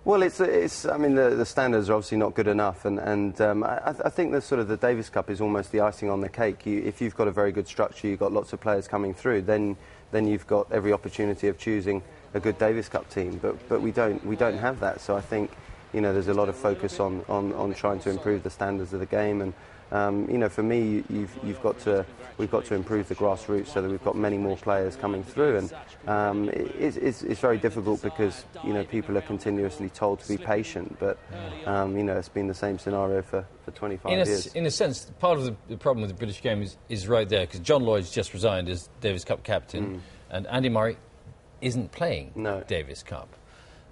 Well, I mean, the standards are obviously not good enough, and I think the sort of the Davis Cup is almost the icing on the cake. If you've got a very good structure, you've got lots of players coming through, then you've got every opportunity of choosing a good Davis Cup team. But we don't have that. So I think, you know, there's a lot of focus on trying to improve the standards of the game, and you know, for me, we've got to improve the grassroots so that we've got many more players coming through, and it's very difficult because, you know, people are continuously told to be patient, but you know, it's been the same scenario for 25 years. In a sense, part of the problem with the British game is right there, because John Lloyd's just resigned as Davis Cup captain, and Andy Murray isn't playing Davis Cup.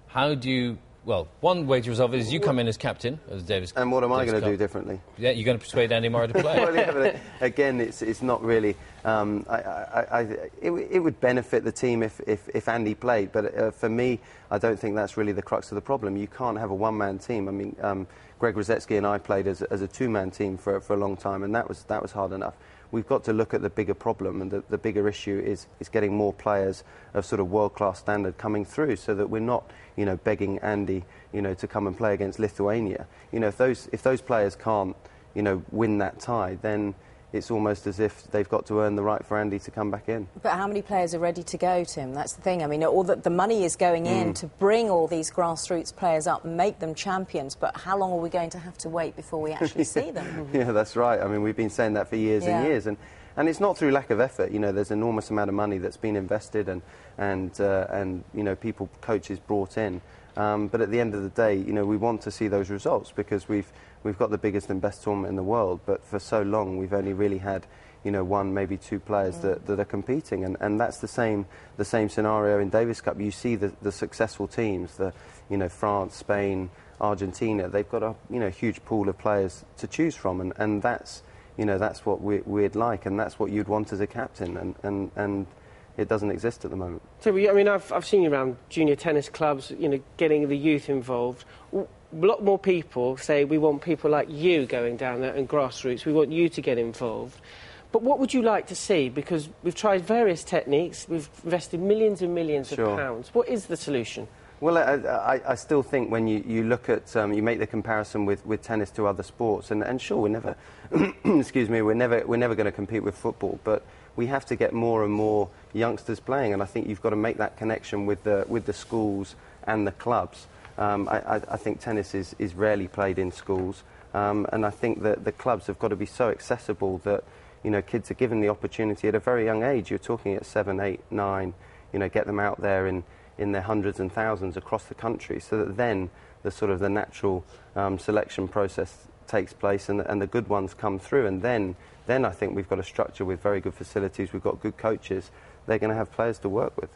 How do you... Well, one way to resolve it is you come in as captain of the Davis Cup. And what am I going to do differently? Yeah, you're going to persuade Andy Murray to play. Well, yeah, but again, it's not really... it would benefit the team if Andy played, but for me, I don't think that's really the crux of the problem. You can't have a one-man team. I mean, Greg Rosetsky and I played as a two-man team for a long time, and that was hard enough. We've got to look at the bigger problem, and the bigger issue is getting more players of sort of world-class standard coming through, so that we're not, you know, begging Andy, you know, to come and play against Lithuania. You know, if those players can't, you know, win that tie, then it's almost as if they've got to earn the right for Andy to come back in. But how many players are ready to go, Tim? That's the thing. I mean, all the money is going in to bring all these grassroots players up and make them champions, but how long are we going to have to wait before we actually see them? Yeah, that's right. I mean, we've been saying that for years and years, and it's not through lack of effort. You know, there's an enormous amount of money that's been invested, and you know, coaches brought in. But at the end of the day, you know, we want to see those results because we've got the biggest and best tournament in the world, but for so long we've only really had, you know, one, maybe two players that are competing, and that's the same scenario in Davis Cup. You see the successful teams, you know, France, Spain, Argentina, they've got a, you know, huge pool of players to choose from, and that's, you know, that's what we'd like, and that's what you'd want as a captain, and it doesn't exist at the moment. So, I mean, I've seen you around junior tennis clubs, you know, getting the youth involved. A lot more people say we want people like you going down there and grassroots. We want you to get involved. But what would you like to see? Because we've tried various techniques. We've invested millions and millions of pounds. What is the solution? Well, I still think when you look at, you make the comparison with tennis to other sports, and sure, we're never, excuse me, we're never going to compete with football, but we have to get more and more youngsters playing, and I think you've got to make that connection with the schools and the clubs. I think tennis is rarely played in schools, and I think that the clubs have got to be so accessible that, you know, kids are given the opportunity at a very young age. You're talking at 7, 8, 9, you know, get them out there in their hundreds and thousands across the country, so that then the natural selection process takes place, and the good ones come through, and then I think we've got a structure with very good facilities, we've got good coaches, they're going to have players to work with.